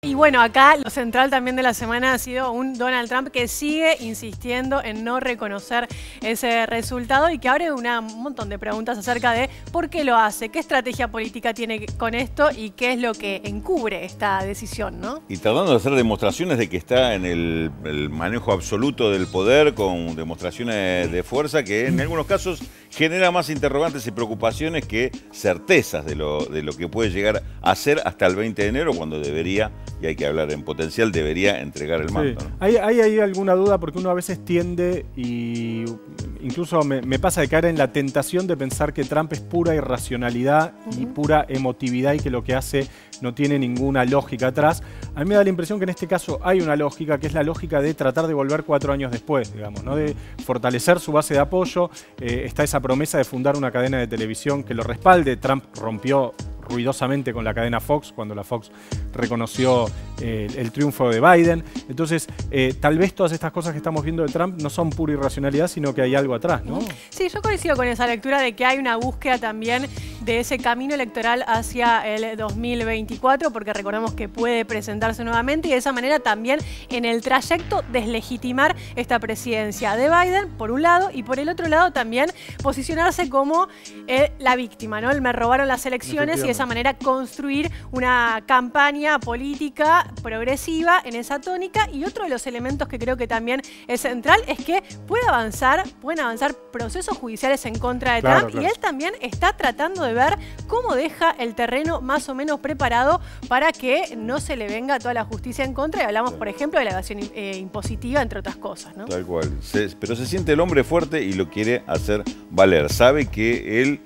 Y bueno, acá lo central también de la semana ha sido un Donald Trump que sigue insistiendo en no reconocer ese resultado y que abre un montón de preguntas acerca de por qué lo hace, qué estrategia política tiene con esto y qué es lo que encubre esta decisión, ¿no? Y tratando de hacer demostraciones de que está en el manejo absoluto del poder, con demostraciones de fuerza que en algunos casos genera más interrogantes y preocupaciones que certezas de lo que puede llegar a ser hasta el 20 de enero, cuando debería, y hay que hablar en potencial, debería entregar el mando. Sí. ¿No? Hay alguna duda porque uno a veces tiende, y incluso me pasa de caer en la tentación de pensar que Trump es pura irracionalidad y pura emotividad y que lo que hace no tiene ninguna lógica atrás. A mí me da la impresión que en este caso hay una lógica, que es la lógica de tratar de volver 4 años después, digamos, ¿no? De fortalecer su base de apoyo. Está esa promesa de fundar una cadena de televisión que lo respalde. Trump rompió ruidosamente con la cadena Fox cuando la Fox reconoció el triunfo de Biden. Entonces, tal vez todas estas cosas que estamos viendo de Trump no son pura irracionalidad, sino que hay algo atrás, ¿no? Sí, yo coincido con esa lectura de que hay una búsqueda también de ese camino electoral hacia el 2024, porque recordemos que puede presentarse nuevamente y de esa manera también en el trayecto deslegitimar esta presidencia de Biden, por un lado, y por el otro lado también posicionarse como la víctima, ¿no? Me robaron las elecciones y de esa manera construir una campaña política progresiva en esa tónica. Y otro de los elementos que creo que también es central es que pueden avanzar procesos judiciales en contra de Trump, y él también está tratando de ver cómo deja el terreno más o menos preparado para que no se le venga toda la justicia en contra, y hablamos por ejemplo de la evasión impositiva, entre otras cosas, ¿no? Tal cual, pero se siente el hombre fuerte y lo quiere hacer valer, sabe que él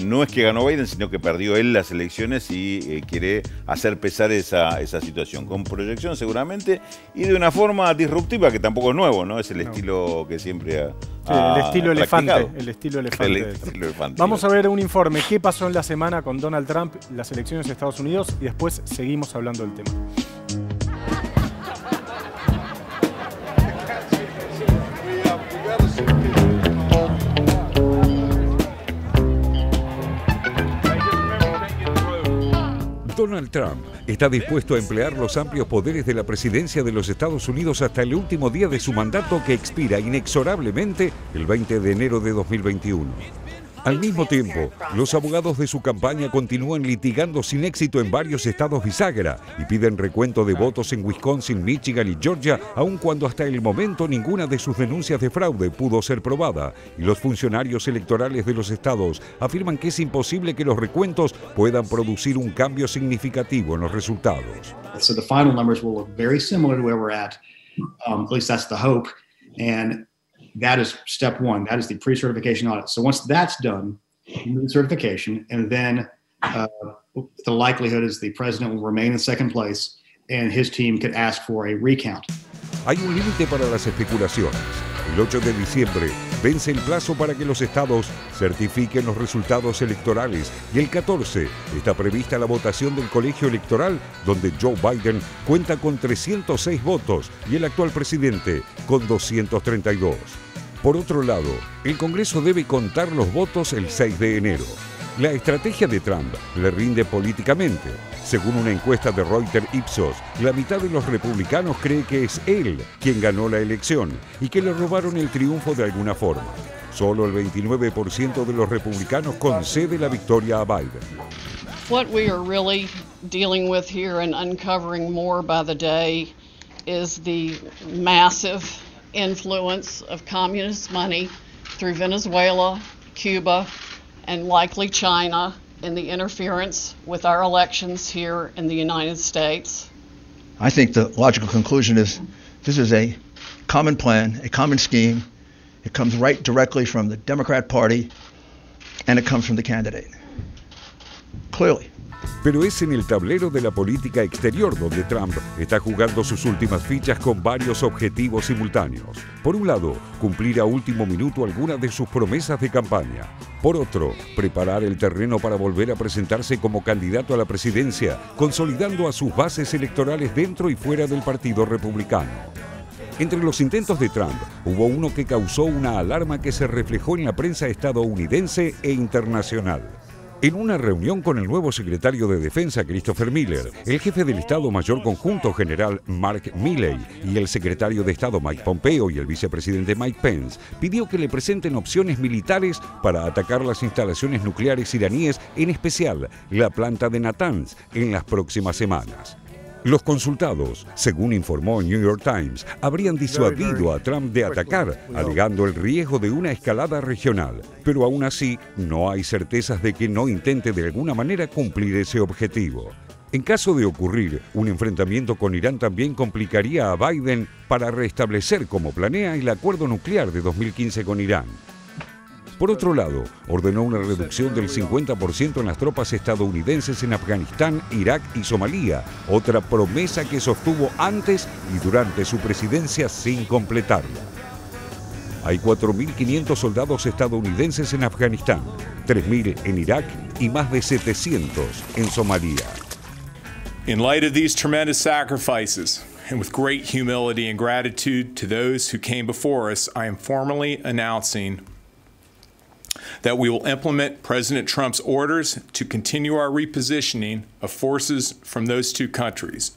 no es que ganó Biden, sino que perdió él las elecciones y quiere hacer pesar esa situación, con proyección seguramente y de una forma disruptiva, que tampoco es nuevo, ¿no? Es el estilo que siempre ha el estilo practicado. elefante. El estilo elefante. Vamos sí. a ver un informe. ¿Qué pasó en la semana con Donald Trump, las elecciones de Estados Unidos? Y después seguimos hablando del tema. Donald Trump está dispuesto a emplear los amplios poderes de la presidencia de los Estados Unidos hasta el último día de su mandato, que expira inexorablemente el 20 de enero de 2021. Al mismo tiempo, los abogados de su campaña continúan litigando sin éxito en varios estados bisagra y piden recuento de votos en Wisconsin, Michigan y Georgia, aun cuando hasta el momento ninguna de sus denuncias de fraude pudo ser probada, y los funcionarios electorales de los estados afirman que es imposible que los recuentos puedan producir un cambio significativo en los resultados. So the final numbers will look very similar to where we're at least that's the hope, and that is step one. That is the pre-certification audit. So once that's done, you do the certification, and then the likelihood is the president will remain in second place, and his team could ask for a recount. Hay un límite para las especulaciones. El 8 de diciembre vence el plazo para que los estados certifiquen los resultados electorales, y el 14 está prevista la votación del colegio electoral, donde Joe Biden cuenta con 306 votos y el actual presidente con 232. Por otro lado, el Congreso debe contar los votos el 6 de enero. La estrategia de Trump le rinde políticamente. Según una encuesta de Reuters Ipsos, la mitad de los republicanos cree que es él quien ganó la elección y que le robaron el triunfo de alguna forma. Solo el 29% de los republicanos concede la victoria a Biden. What we are really dealing with here and uncovering more by the day is the massive influence of communist money through Venezuela, Cuba, and likely China in the interference with our elections here in the United States. I think the logical conclusion is this is a common plan, a common scheme. It comes right directly from the Democrat Party, and it comes from the candidate. Clearly. Pero es en el tablero de la política exterior donde Trump está jugando sus últimas fichas con varios objetivos simultáneos. Por un lado, cumplir a último minuto algunas de sus promesas de campaña. Por otro, preparar el terreno para volver a presentarse como candidato a la presidencia, consolidando a sus bases electorales dentro y fuera del Partido Republicano. Entre los intentos de Trump, hubo uno que causó una alarma que se reflejó en la prensa estadounidense e internacional. En una reunión con el nuevo secretario de Defensa, Christopher Miller, el jefe del Estado Mayor Conjunto General Mark Milley y el secretario de Estado Mike Pompeo y el vicepresidente Mike Pence, pidió que le presenten opciones militares para atacar las instalaciones nucleares iraníes, en especial la planta de Natanz, en las próximas semanas. Los consultados, según informó el New York Times, habrían disuadido a Trump de atacar, alegando el riesgo de una escalada regional. Pero aún así, no hay certezas de que no intente de alguna manera cumplir ese objetivo. En caso de ocurrir, un enfrentamiento con Irán también complicaría a Biden para restablecer, como planea, el acuerdo nuclear de 2015 con Irán. Por otro lado, ordenó una reducción del 50% en las tropas estadounidenses en Afganistán, Irak y Somalia, otra promesa que sostuvo antes y durante su presidencia sin completarla. Hay 4.500 soldados estadounidenses en Afganistán, 3.000 en Irak y más de 700 en Somalia. In light of these tremendous sacrifices, and with great humility and gratitude to those who came before us, I am formally announcing that we will implement President Trump's orders to continue our repositioning of forces from those two countries.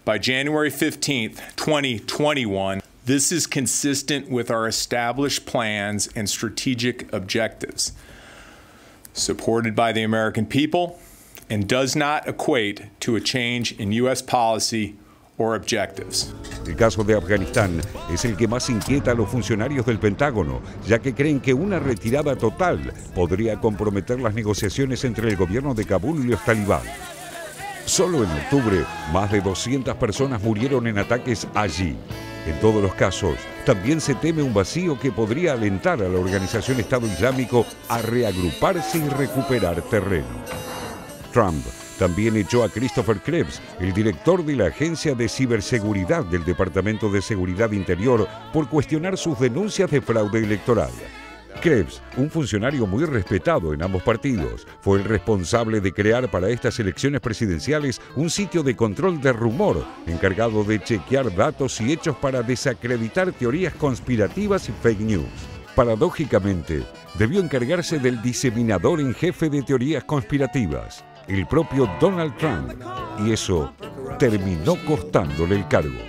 By January 15th, 2021, this is consistent with our established plans and strategic objectives, supported by the American people, and does not equate to a change in U.S. policy or objectives. El caso de Afganistán es el que más inquieta a los funcionarios del Pentágono, ya que creen que una retirada total podría comprometer las negociaciones entre el gobierno de Kabul y los talibán. Solo en octubre, más de 200 personas murieron en ataques allí. En todos los casos, también se teme un vacío que podría alentar a la organización Estado Islámico a reagruparse y recuperar terreno. Trump también echó a Christopher Krebs, el director de la Agencia de Ciberseguridad del Departamento de Seguridad Interior, por cuestionar sus denuncias de fraude electoral. Krebs, un funcionario muy respetado en ambos partidos, fue el responsable de crear para estas elecciones presidenciales un sitio de control de rumor, encargado de chequear datos y hechos para desacreditar teorías conspirativas y fake news. Paradójicamente, debió encargarse del diseminador en jefe de teorías conspirativas, el propio Donald Trump, y eso terminó costándole el cargo.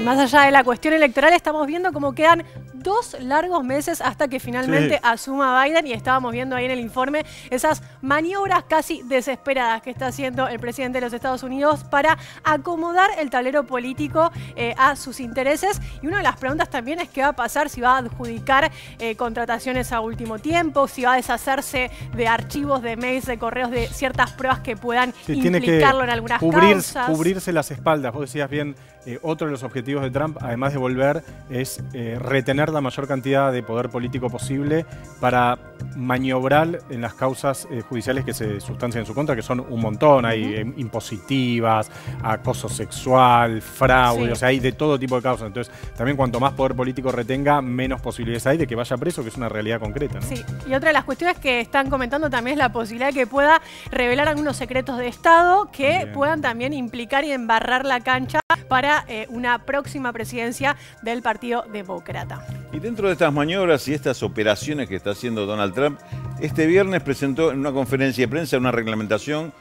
Más allá de la cuestión electoral, estamos viendo cómo quedan 2 largos meses hasta que finalmente asuma Biden, y estábamos viendo ahí en el informe esas maniobras casi desesperadas que está haciendo el presidente de los Estados Unidos para acomodar el tablero político a sus intereses. Y una de las preguntas también es qué va a pasar, si va a adjudicar contrataciones a último tiempo, si va a deshacerse de archivos, de mails, de correos, de ciertas pruebas que puedan implicarlo en algunas causas. Cubrirse las espaldas. Vos decías bien, otro de los objetivos de Trump, además de volver, es retener la mayor cantidad de poder político posible para maniobrar en las causas judiciales que se sustancian en su contra, que son un montón. Hay impositivas, acoso sexual, fraude, o sea, hay de todo tipo de causas. Entonces, también cuanto más poder político retenga, menos posibilidades hay de que vaya preso, que es una realidad concreta, ¿no? Sí, y otra de las cuestiones que están comentando también es la posibilidad de que pueda revelar algunos secretos de Estado que puedan también implicar y embarrar la cancha para una próxima presidencia del Partido Demócrata. Y dentro de estas maniobras y estas operaciones que está haciendo Donald Trump, este viernes presentó en una conferencia de prensa una reglamentación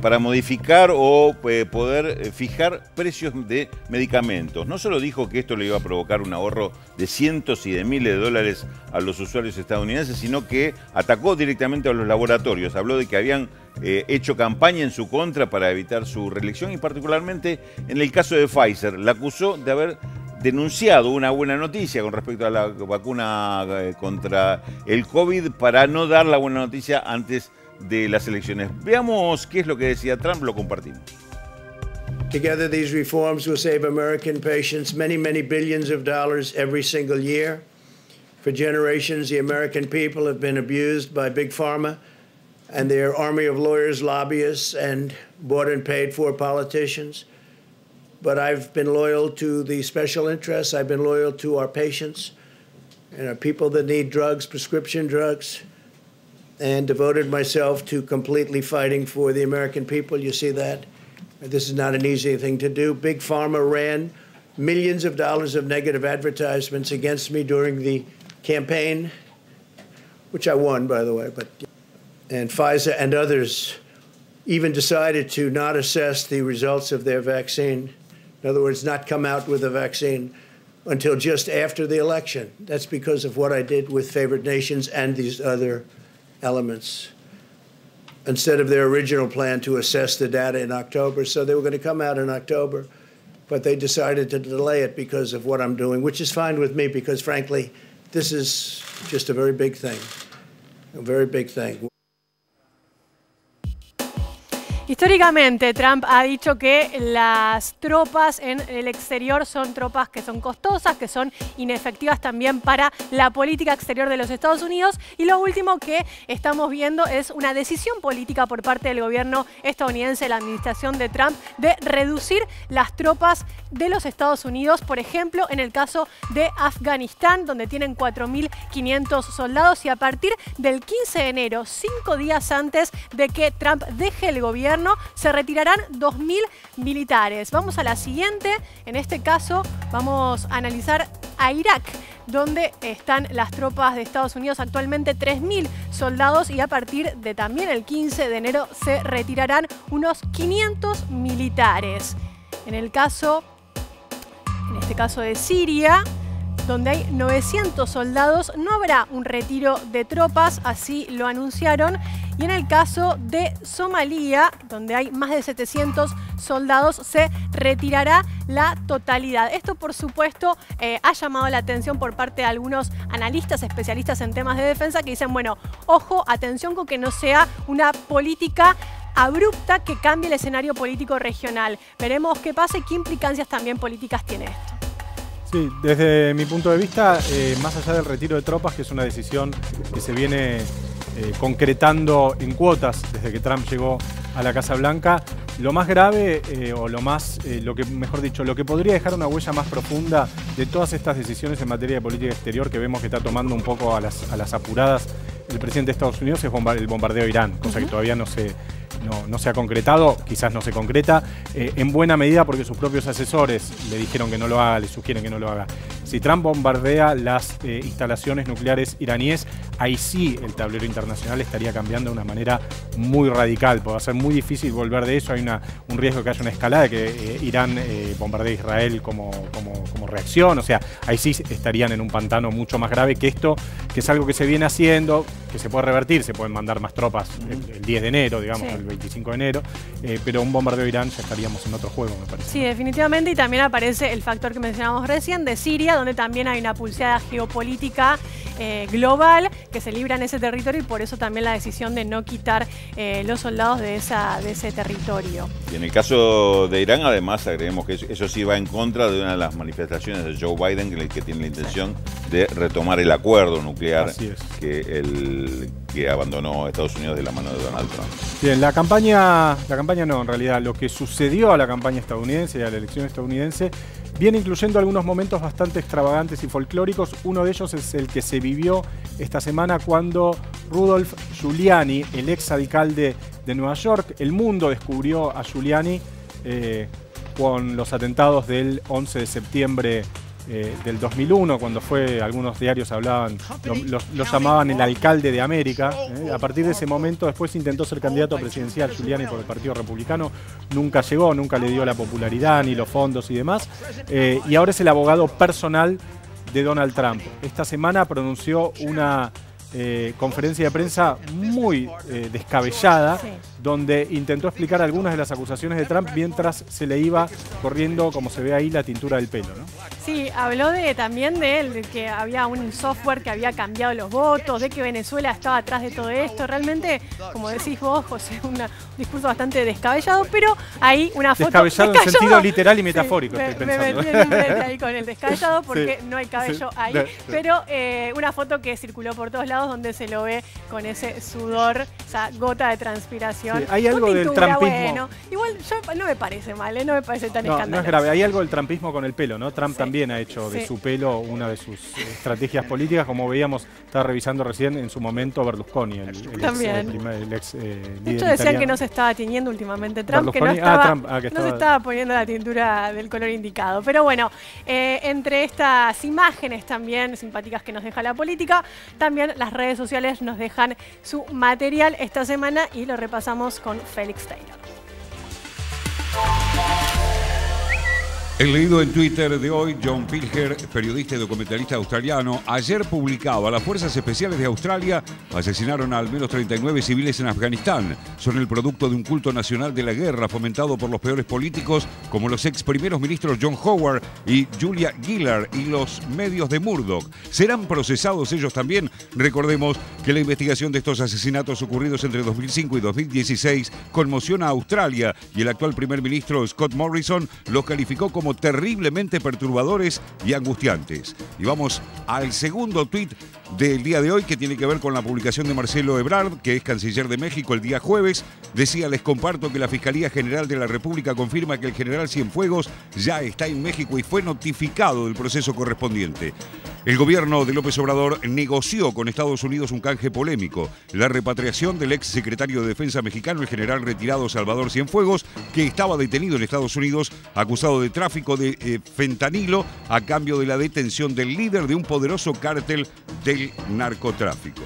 para modificar o poder fijar precios de medicamentos. No solo dijo que esto le iba a provocar un ahorro de cientos y de miles de dólares a los usuarios estadounidenses, sino que atacó directamente a los laboratorios. Habló de que habían hecho campaña en su contra para evitar su reelección, y particularmente en el caso de Pfizer. La acusó de haber denunciado una buena noticia con respecto a la vacuna contra el COVID para no dar la buena noticia antes de las elecciones. Veamos qué es lo que decía Trump, lo compartimos. Together, these reforms will save American patients many, many billions of dollars every single year. For generations, the American people have been abused by Big Pharma and their army of lawyers, lobbyists, and bought and paid for politicians. But I've been loyal to the special interests. I've been loyal to our patients and our people that need drugs, prescription drugs. and devoted myself to completely fighting for the American people. You see that? This is not an easy thing to do. Big Pharma ran millions of dollars of negative advertisements against me during the campaign, which I won, by the way. And Pfizer and others even decided to not assess the results of their vaccine. In other words, not come out with a vaccine until just after the election. That's because of what I did with favored nations and these other elements, instead of their original plan to assess the data in October. So they were going to come out in October, but they decided to delay it because of what I'm doing, which is fine with me because, frankly, this is just a very big thing, a very big thing. Históricamente, Trump ha dicho que las tropas en el exterior son tropas que son costosas, que son inefectivas también para la política exterior de los Estados Unidos. Y lo último que estamos viendo es una decisión política por parte del gobierno estadounidense, la administración de Trump, de reducir las tropas de los Estados Unidos. Por ejemplo, en el caso de Afganistán, donde tienen 4.500 soldados, y a partir del 15 de enero, 5 días antes de que Trump deje el gobierno, se retirarán 2.000 militares. Vamos a la siguiente. En este caso vamos a analizar a Irak, donde están las tropas de Estados Unidos, actualmente 3.000 soldados, y a partir de también el 15 de enero se retirarán unos 500 militares. En este caso de Siria, donde hay 900 soldados, no habrá un retiro de tropas, así lo anunciaron. Y en el caso de Somalia, donde hay más de 700 soldados, se retirará la totalidad. Esto, por supuesto, ha llamado la atención por parte de algunos analistas, especialistas en temas de defensa, que dicen, bueno, ojo, atención con que no sea una política abrupta que cambie el escenario político regional. Veremos qué pasa y qué implicancias también políticas tiene esto. Sí, desde mi punto de vista, más allá del retiro de tropas, que es una decisión que se viene concretando en cuotas desde que Trump llegó a la Casa Blanca, lo más grave, lo que podría dejar una huella más profunda de todas estas decisiones en materia de política exterior que vemos que está tomando un poco a las apuradas el presidente de Estados Unidos, es el bombardeo a Irán, cosa que todavía no se ha concretado, quizás no se concreta, en buena medida porque sus propios asesores le dijeron que no lo haga, le sugieren que no lo haga. Si Trump bombardea las instalaciones nucleares iraníes, ahí sí el tablero internacional estaría cambiando de una manera muy radical, porque va a ser muy difícil volver de eso. Hay un riesgo de que haya una escalada, de que Irán bombardee a Israel como reacción, o sea, ahí sí estarían en un pantano mucho más grave que esto, que es algo que se viene haciendo, que se puede revertir, se pueden mandar más tropas el 10 de enero, digamos, sí, el 25 de enero, pero un bombardeo de Irán ya estaríamos en otro juego, me parece. Sí, definitivamente, y también aparece el factor que mencionábamos recién de Siria, donde también hay una pulseada geopolítica global que se libra en ese territorio, y por eso también la decisión de no quitar los soldados de ese territorio. Y en el caso de Irán, además, agreguemos que eso sí va en contra de una de las manifestaciones de Joe Biden, que tiene la intención de retomar el acuerdo nuclear que abandonó Estados Unidos de la mano de Donald Trump. Bien, la campaña no, en realidad, lo que sucedió a la campaña estadounidense y a la elección estadounidense viene incluyendo algunos momentos bastante extravagantes y folclóricos. Uno de ellos es el que se vivió esta semana cuando Rudolph Giuliani, el exalcalde de Nueva York, el mundo descubrió a Giuliani con los atentados del 11 de septiembre del 2001, cuando algunos diarios hablaban, lo llamaban el alcalde de América. A partir de ese momento después intentó ser candidato presidencial Giuliani por el Partido Republicano, nunca llegó, nunca le dio la popularidad ni los fondos y demás, y ahora es el abogado personal de Donald Trump. Esta semana pronunció una conferencia de prensa muy descabellada, donde intentó explicar algunas de las acusaciones de Trump mientras se le iba corriendo, como se ve ahí, la tintura del pelo, ¿no? Sí, habló también de que había un software que había cambiado los votos, de que Venezuela estaba atrás de todo esto. Realmente, como decís vos, José, un discurso bastante descabellado, pero hay una foto... Descabellado en sentido literal y metafórico, sí, estoy pensando. Me metí el nombre ahí con el descabellado porque no hay cabello ahí, pero una foto que circuló por todos lados donde se lo ve con ese sudor, esa gota de transpiración situación. Sí, hay algo con del pintura, trumpismo. Bueno, igual yo, no me parece mal, no me parece tan escandaloso. No es grave, hay algo del trumpismo con el pelo, ¿no? Trump también ha hecho de Sí. su pelo una de sus estrategias políticas, como veíamos, estaba revisando recién en su momento Berlusconi, el ex líder De hecho, decían italiano. que no se estaba tiñendo últimamente Trump, que no Berlusconi, estaba, que no se estaba poniendo la tintura del color indicado. Pero bueno, entre estas imágenes también simpáticas que nos deja la política, también las redes sociales nos dejan su material esta semana y lo repasamos con Félix Taylor. El leído en Twitter de hoy, John Pilger, periodista y documentalista australiano, ayer publicaba: las fuerzas especiales de Australia asesinaron a al menos 39 civiles en Afganistán. Son el producto de un culto nacional de la guerra fomentado por los peores políticos como los ex primeros ministros John Howard y Julia Gillard y los medios de Murdoch. ¿Serán procesados ellos también? Recordemos que la investigación de estos asesinatos ocurridos entre 2005 y 2016 conmociona a Australia y el actual primer ministro Scott Morrison los calificó como terriblemente perturbadores y angustiantes. Y vamos al segundo tuit del día de hoy, que tiene que ver con la publicación de Marcelo Ebrard, que es canciller de México, el día jueves. Decía: les comparto que la Fiscalía General de la República confirma que el general Cienfuegos ya está en México y fue notificado del proceso correspondiente. El gobierno de López Obrador negoció con Estados Unidos un canje polémico: la repatriación del ex secretario de Defensa mexicano, el general retirado Salvador Cienfuegos, que estaba detenido en Estados Unidos acusado de tráfico de fentanilo a cambio de la detención del líder de un poderoso cártel del narcotráfico.